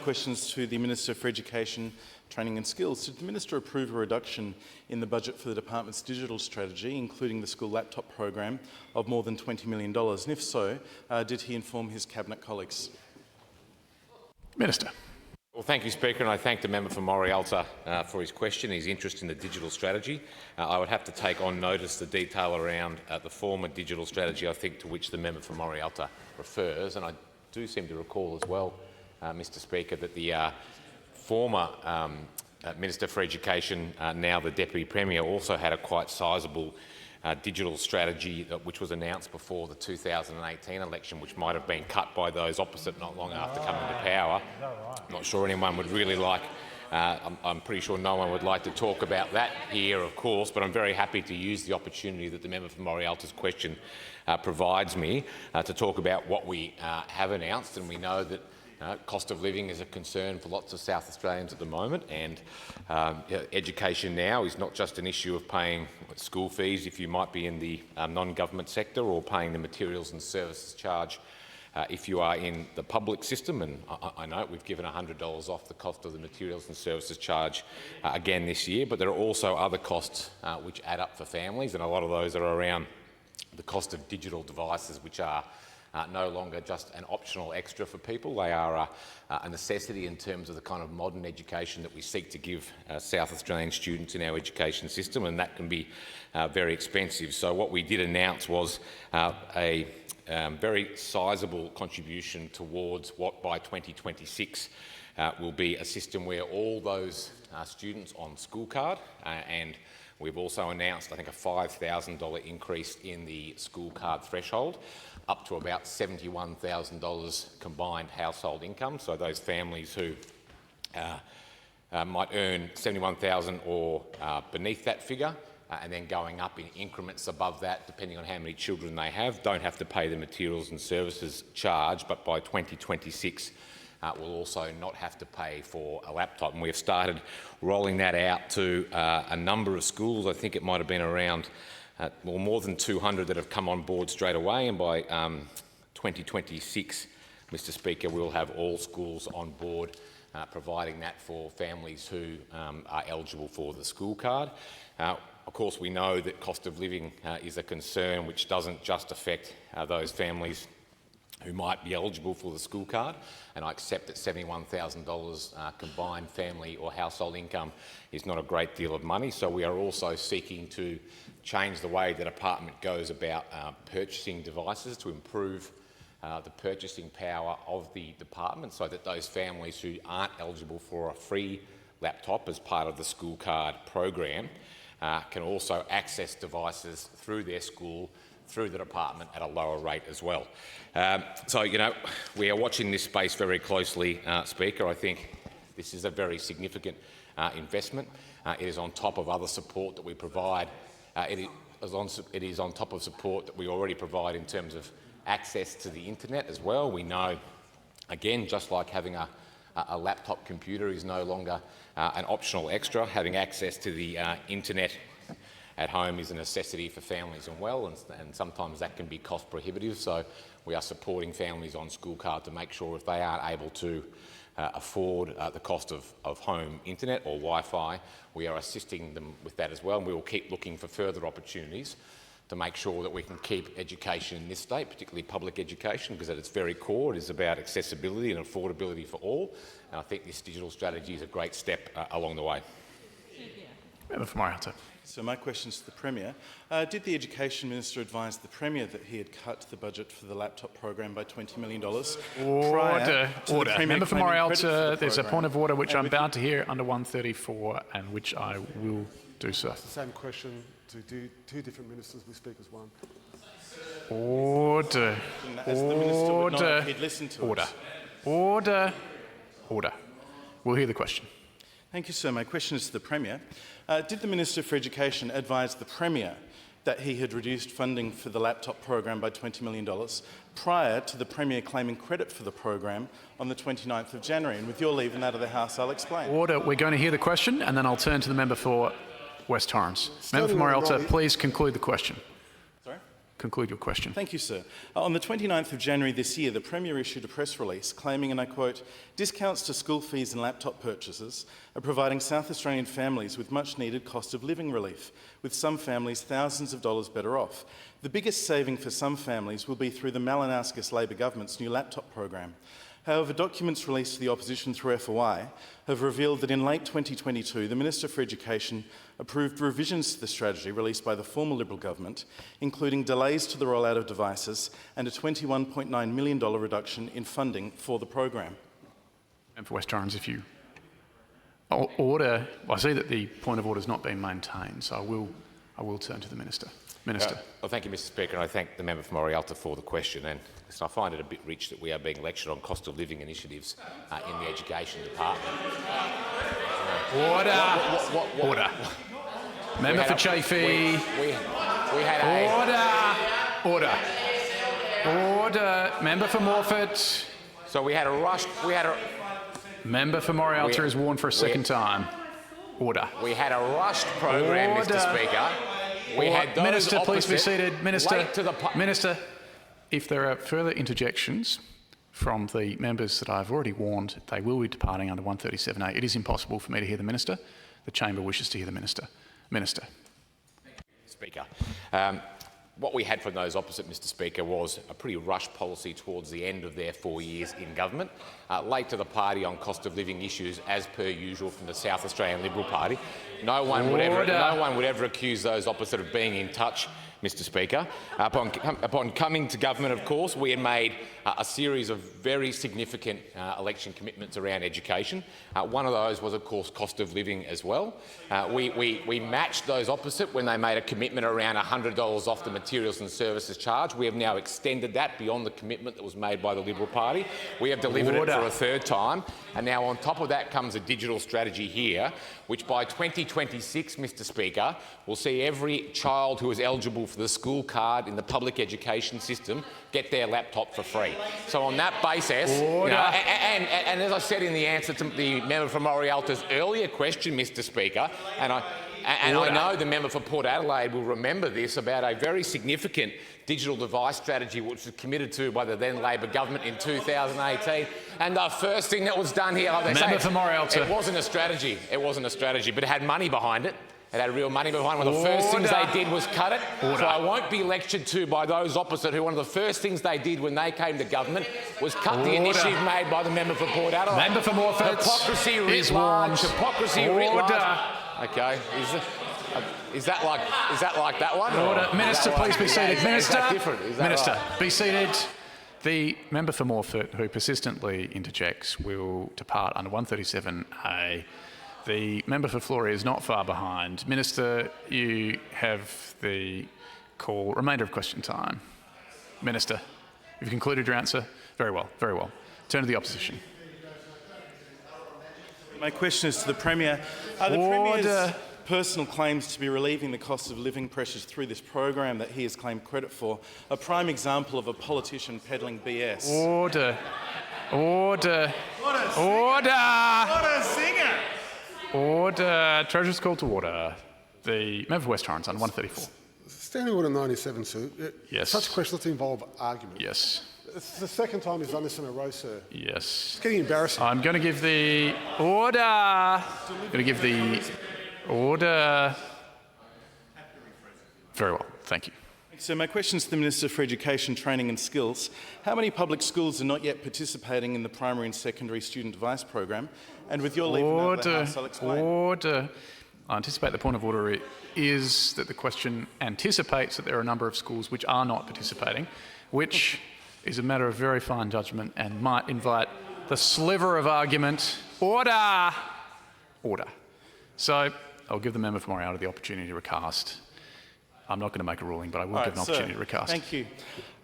question is to the Minister for Education, Training and Skills. Did the Minister approve a reduction in the budget for the department's digital strategy, including the school laptop program, of more than $20 million? And if so, did he inform his Cabinet colleagues? Minister. Well, thank you, Speaker, and I thank the member for Morialta for his question, his interest in the digital strategy. I would have to take on notice the detail around the former digital strategy, I think, to which the member for Morialta refers, and I do seem to recall as well, Mr Speaker, that the former Minister for Education, now the Deputy Premier, also had a quite sizable digital strategy which was announced before the 2018 election, which might have been cut by those opposite not long after coming to power. I'm not sure anyone would really like, I'm pretty sure no one would like to talk about that here, of course, but I'm very happy to use the opportunity that the member for Morialta's question provides me to talk about what we have announced. And we know that cost of living is a concern for lots of South Australians at the moment, and education now is not just an issue of paying school fees if you might be in the non-government sector, or paying the materials and services charge if you are in the public system. And I know we've given $100 off the cost of the materials and services charge again this year, but there are also other costs which add up for families, and a lot of those are around the cost of digital devices, which are no longer just an optional extra for people. They are a necessity in terms of the kind of modern education that we seek to give South Australian students in our education system, and that can be very expensive. So what we did announce was a very sizable contribution towards what by 2026 will be a system where all those students on school card, and we've also announced, I think, a $5,000 increase in the school card threshold, up to about $71,000 combined household income. So those families who might earn $71,000 or beneath that figure, and then going up in increments above that, depending on how many children they have, don't have to pay the materials and services charge, but by 2026 will also not have to pay for a laptop. And we've started rolling that out to a number of schools. I think it might have been around well, more than 200 that have come on board straight away, and by 2026, Mr Speaker, we'll have all schools on board providing that for families who are eligible for the school card. Of course, we know that cost of living is a concern which doesn't just affect those families who might be eligible for the school card, and I accept that $71,000 combined family or household income is not a great deal of money. So we are also seeking to change the way the department goes about purchasing devices to improve the purchasing power of the department, so that those families who aren't eligible for a free laptop as part of the school card program can also access devices through their school, through the department, at a lower rate as well. So, you know, we are watching this space very closely, Speaker. I think this is a very significant investment. It is on top of other support that we provide. It is on top of support that we already provide in terms of access to the internet as well. We know, again, just like having a laptop computer is no longer an optional extra, having access to the internet at home is a necessity for families and sometimes that can be cost prohibitive. So we are supporting families on school card to make sure if they aren't able to afford the cost of home internet or Wi-Fi, we are assisting them with that as well, and we will keep looking for further opportunities to make sure that we can keep education in this state, particularly public education, because at its very core it is about accessibility and affordability for all, and I think this digital strategy is a great step along the way. Member for Morialta. So my question is to the Premier. Did the Education Minister advise the Premier that he had cut the budget for the laptop program by $20 million? Order. Member for Morialta, there's a point of order which I'm bound to hear under 134, and which I will do so. It's the same question to two different ministers. We speak as one. Order. Order. We'll hear the question. Thank you, sir. My question is to the Premier. Did the Minister for Education advise the Premier that he had reduced funding for the laptop program by $20 million prior to the Premier claiming credit for the program on the 29th of January? And with your leave and that of the House, I'll explain. Order. We're going to hear the question, and then I'll turn to the member for West Torrens. Member for Morialta, please conclude the question. Sorry? conclude your question. Thank you, sir. On the 29th of January this year, the Premier issued a press release claiming, and I quote, "Discounts to school fees and laptop purchases are providing South Australian families with much-needed cost of living relief, with some families thousands of dollars better off. The biggest saving for some families will be through the Malinauskas Labor government's new laptop program." However, documents released to the opposition through FOI have revealed that in late 2022, the Minister for Education approved revisions to the strategy released by the former Liberal government, including delays to the rollout of devices and a $21.9 million reduction in funding for the program. And for West Torrens, if you order, I see that the point of order has not been maintained, so I will turn to the Minister. Minister. Well, thank you, Mr Speaker, and I thank the member for Morialta for the question. And I find it a bit rich that we are being lectured on cost of living initiatives in the Education Department. Order. Order. Member for Chafee. We had a... Order. Order. Member for Morphett. So we had a rush... Member for Morialta is warned for a second time. Order. We had a rushed program, Order. Mr Speaker. We had those Minister, please be seated. Minister, Minister, if there are further interjections from the members that I've already warned, they will be departing under 137A. It is impossible for me to hear the Minister. The Chamber wishes to hear the Minister. Minister. Speaker. What we had from those opposite, Mr Speaker, was a pretty rushed policy towards the end of their 4 years in government, late to the party on cost of living issues, as per usual from the South Australian Liberal Party. No one would ever accuse those opposite of being in touch, Mr Speaker. Upon coming to government, of course, we had made a series of very significant election commitments around education. One of those was, of course, cost of living as well. We matched those opposite when they made a commitment around $100 off the materials and services charge. We have now extended that beyond the commitment that was made by the Liberal Party. We have delivered it for a third time. And now on top of that comes a digital strategy here, which by 2026, Mr Speaker, will see every child who is eligible for the school card in the public education system get their laptop for free. So on that basis, and as I said in the answer to the member from Morialta's earlier question, Mr Speaker, and I know the member for Port Adelaide will remember this, about a very significant digital device strategy which was committed to by the then Labor government in 2018. And the first thing that was done here, like they say, it wasn't a strategy. It wasn't a strategy, but it had money behind it. It had real money behind it. One of the first things they did was cut it. So I won't be lectured to by those opposite who one of the first things they did when they came to government was cut the initiative made by the member for Port Adelaide. Member for Morphett. Hypocrisy writ large. Hypocrisy writ large. Okay. Is that like that one? Order. Minister, please be seated. Minister. Minister, be seated. The member for Morphett, who persistently interjects, will depart under 137A. The member for Flory is not far behind. Minister, you have the call. Remainder of question time. Minister, you've concluded your answer? Very well, very well. Turn to the opposition. My question is to the Premier. Are the Premier's personal claims to be relieving the cost of living pressures through this program that he has claimed credit for a prime example of a politician peddling BS? Order. Order. What a singer. Order. What a singer! Order. Treasurer's call to order. The member for West Torrens on 134. Standing Order 97, sir. Yes. Such questions involve argument. Yes. It's the second time he's done this in a row, sir. Yes. It's getting embarrassing. I'm going to give the order. I'm going to give the order. Very well. Thank you. So my question is to the Minister for Education, Training and Skills. How many public schools are not yet participating in the primary and secondary student device program? And with your leave out of the House, I'll explain. Order. I anticipate the point of order is that the question anticipates that there are a number of schools which are not participating, which is a matter of very fine judgment and might invite the sliver of argument. Order! Order. So I'll give the member for Morialta the opportunity to recast. I'm not going to make a ruling, but I will give an opportunity to recast. Thank you.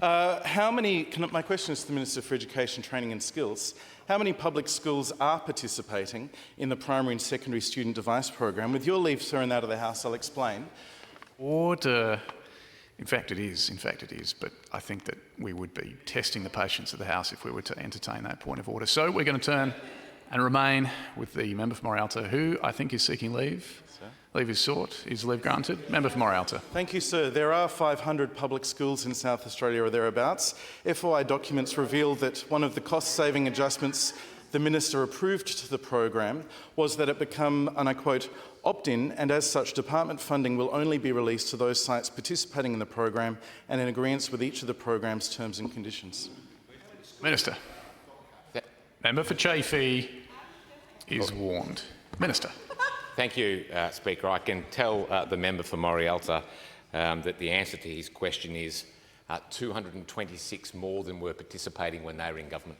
My question is to the Minister for Education, Training and Skills. How many public schools are participating in the primary and secondary student device program? With your leave, sir, and that of the House, I'll explain. Order. In fact, it is. But I think that we would be testing the patience of the House if we were to entertain that point of order. So we're going to turn and remain with the member for Morialta, who I think is seeking leave. Sir? Leave is sought. Is leave granted? Member for Morialta. Thank you, sir. There are 500 public schools in South Australia or thereabouts. FOI documents reveal that one of the cost-saving adjustments the minister approved to the program was that it become, and I quote, opt-in, and as such department funding will only be released to those sites participating in the program and in agreement with each of the program's terms and conditions. Minister. Member for Chafee is warned. Minister. Thank you, Speaker. I can tell the member for Morialta that the answer to his question is 226 more than were participating when they were in government.